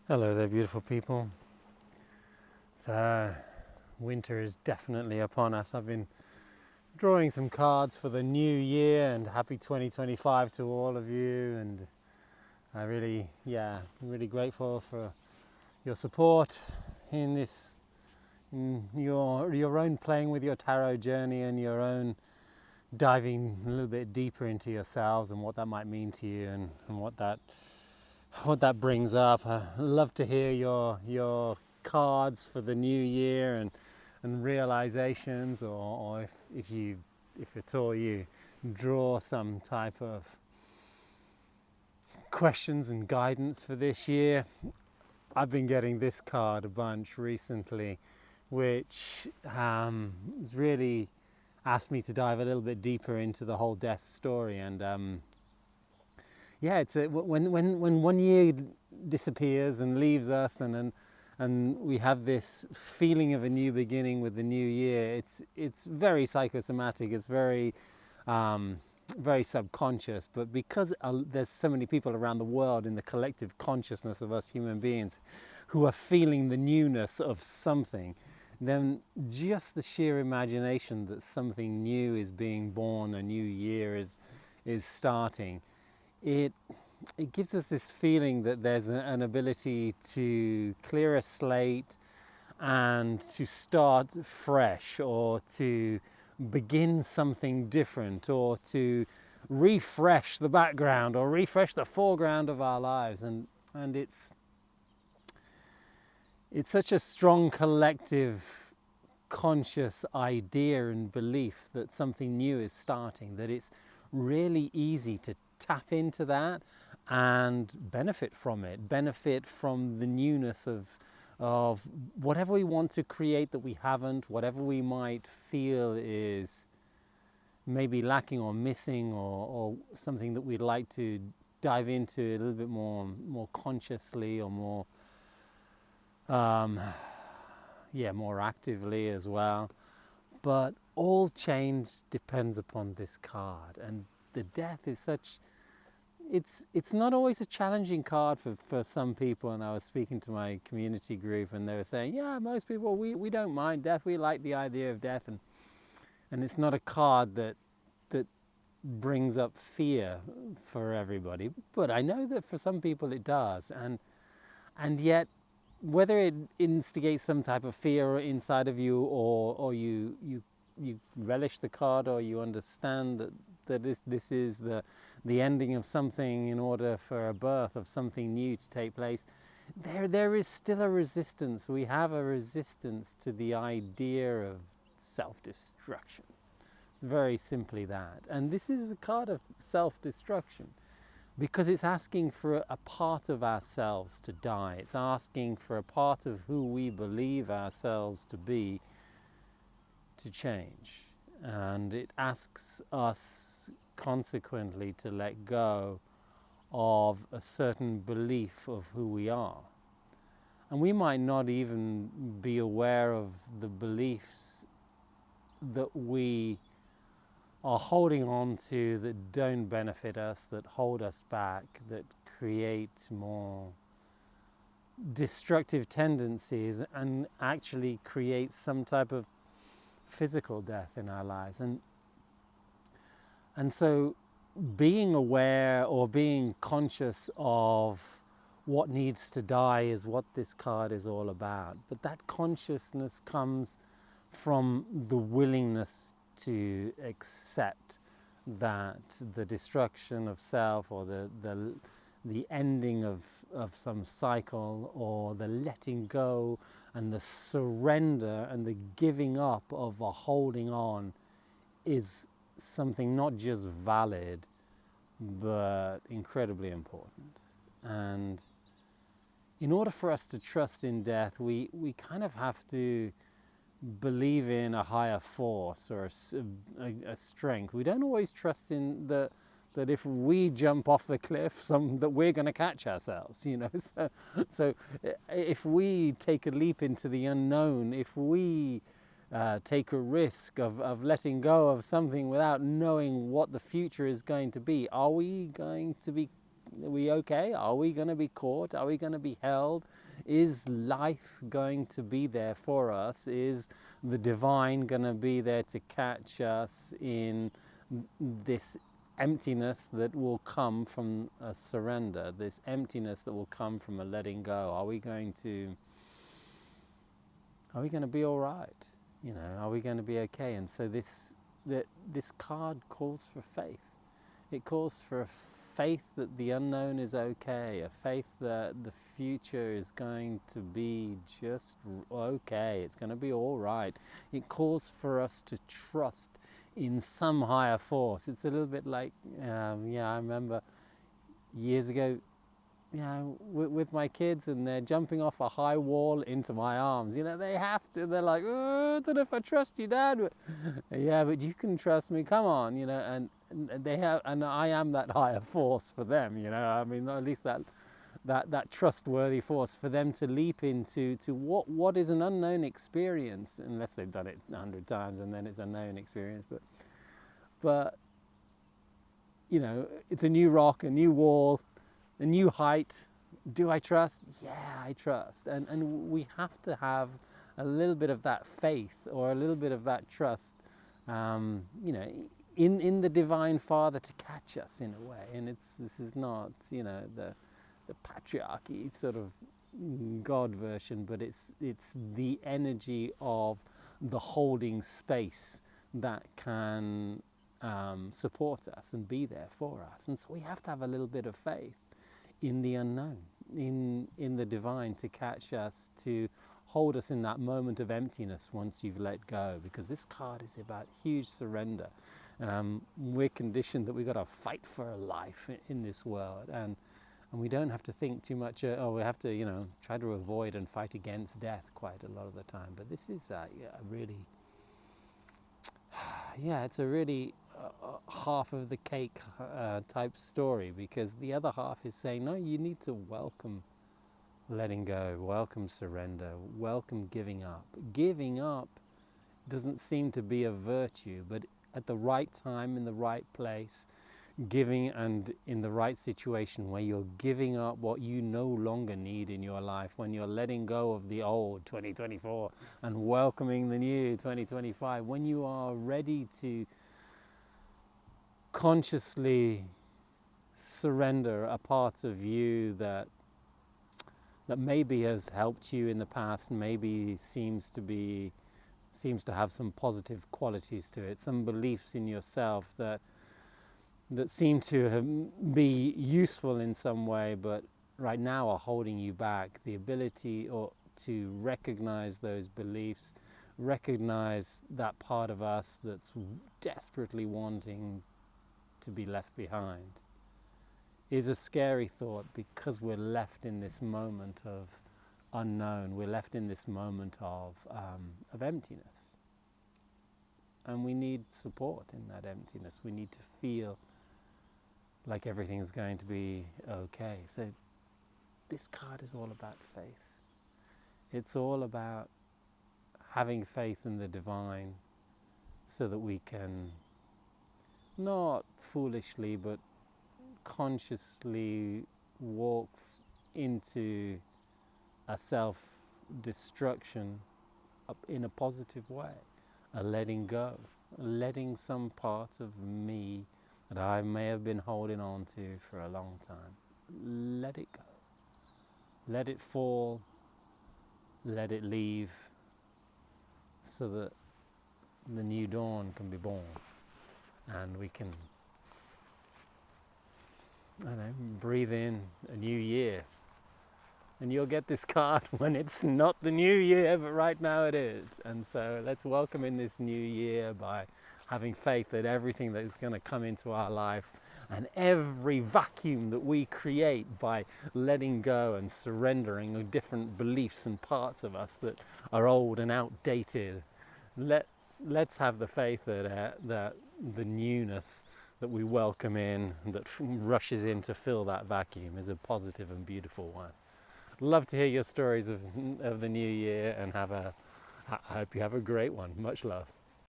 Hello there, beautiful people. So, winter is definitely upon us. I've been drawing some cards for the new year, and happy 2025 to all of you. And I'm really grateful for your support in this, in your own playing with your tarot journey and your own diving a little bit deeper into yourselves and what that might mean to you and what that brings up. I love to hear your cards for the new year and realizations, or if at all you draw some type of questions and guidance for this year. I've been getting this card a bunch recently, which has really asked me to dive a little bit deeper into the whole death story. And it's when 1 year disappears and leaves us, and we have this feeling of a new beginning with the new year. It's very psychosomatic. It's very very subconscious. But because there's so many people around the world in the collective consciousness of us human beings who are feeling the newness of something, then just the sheer imagination that something new is being born, a new year is starting, it gives us this feeling that there's an ability to clear a slate and to start fresh, or to begin something different, or to refresh the background or refresh the foreground of our lives. And it's such a strong collective conscious idea and belief that something new is starting, that it's really easy to tap into that and benefit from it, benefit from the newness of whatever we want to create that we haven't, whatever we might feel is maybe lacking or missing, or something that we'd like to dive into a little bit more consciously, or more more actively as well. But all change depends upon this card, and the death is such, it's not always a challenging card for some people. And I was speaking to my community group, and they were saying, yeah, most people, we don't mind death, we like the idea of death, and it's not a card that brings up fear for everybody. But I know that for some people it does, and yet whether it instigates some type of fear inside of you, or you relish the card, or you understand that this is the ending of something in order for a birth of something new to take place, there is still a resistance. We have a resistance to the idea of self-destruction. It's very simply that. And this is a card of self-destruction, because it's asking for a part of ourselves to die. It's asking for a part of who we believe ourselves to be to change. And it asks us consequently to let go of a certain belief of who we are. And we might not even be aware of the beliefs that we are holding on to that don't benefit us, that hold us back, that create more destructive tendencies, and actually create some type of physical death in our lives. And so being aware, or being conscious of what needs to die, is what this card is all about. But that consciousness comes from the willingness to accept that the destruction of self, or the ending of some cycle, or the letting go and the surrender and the giving up of a holding on, is something not just valid but incredibly important. And in order for us to trust in death, we kind of have to believe in a higher force, or a strength. We don't always trust in that if we jump off the cliff, that we're going to catch ourselves, So if we take a leap into the unknown, if we take a risk of letting go of something without knowing what the future is going to be, are we going to be we okay? Are we going to be caught? Are we going to be held? Is life going to be there for us? Is the divine going to be there to catch us in this emptiness that will come from a surrender, this emptiness that will come from a letting go? Are we going to be all right? You know, are we going to be okay? And so this card calls for faith. It calls for a faith that the unknown is okay, a faith that the future is going to be just okay, it's going to be all right. It calls for us to trust in some higher force. It's a little bit like, I remember years ago, with my kids, and they're jumping off a high wall into my arms. They have to. They're like, oh, I don't know if I trust you, Dad. But, yeah, but you can trust me. Come on, and they have, and I am that higher force for them. I mean, at least that trustworthy force for them to leap into what is an unknown experience, unless they've done it 100 times, and then it's a known experience. But it's a new rock, a new wall, a new height. Do I trust? Yeah, I trust. And we have to have a little bit of that faith, or a little bit of that trust, in the Divine Father to catch us in a way. And this is not, the patriarchy sort of God version, but it's the energy of the holding space that can support us and be there for us. And so we have to have a little bit of faith in the unknown, in the divine, to catch us, to hold us in that moment of emptiness once you've let go, because this card is about huge surrender. We're conditioned that we've got to fight for a life in this world, and we don't have to think too much, we have to try to avoid and fight against death quite a lot of the time. But this is it's a really half of the cake type story, because the other half is saying, no, you need to welcome letting go, welcome surrender, welcome giving up. Giving up doesn't seem to be a virtue, but at the right time, in the right place, giving, and in the right situation where you're giving up what you no longer need in your life, when you're letting go of the old 2024 and welcoming the new 2025, when you are ready to consciously surrender a part of you that maybe has helped you in the past, maybe seems to have some positive qualities to it, some beliefs in yourself that seem to be useful in some way, but right now are holding you back. The ability to recognize those beliefs, recognize that part of us that's desperately wanting to be left behind, is a scary thought, because we're left in this moment of unknown. We're left in this moment of emptiness, and we need support in that emptiness. We need to feel like everything's going to be okay. So this card is all about faith. It's all about having faith in the divine, so that we can, not foolishly but consciously, walk into a self-destruction in a positive way, a letting go, letting some part of me that I may have been holding on to for a long time, let it go, let it fall, let it leave, so that the new dawn can be born, and we can, breathe in a new year. And you'll get this card when it's not the new year, but right now it is. And so let's welcome in this new year by having faith that everything that is going to come into our life, and every vacuum that we create by letting go and surrendering of different beliefs and parts of us that are old and outdated, let's have the faith that the newness that we welcome in, that rushes in to fill that vacuum, is a positive and beautiful one. Love to hear your stories of the new year, and I hope you have a great one. Much love.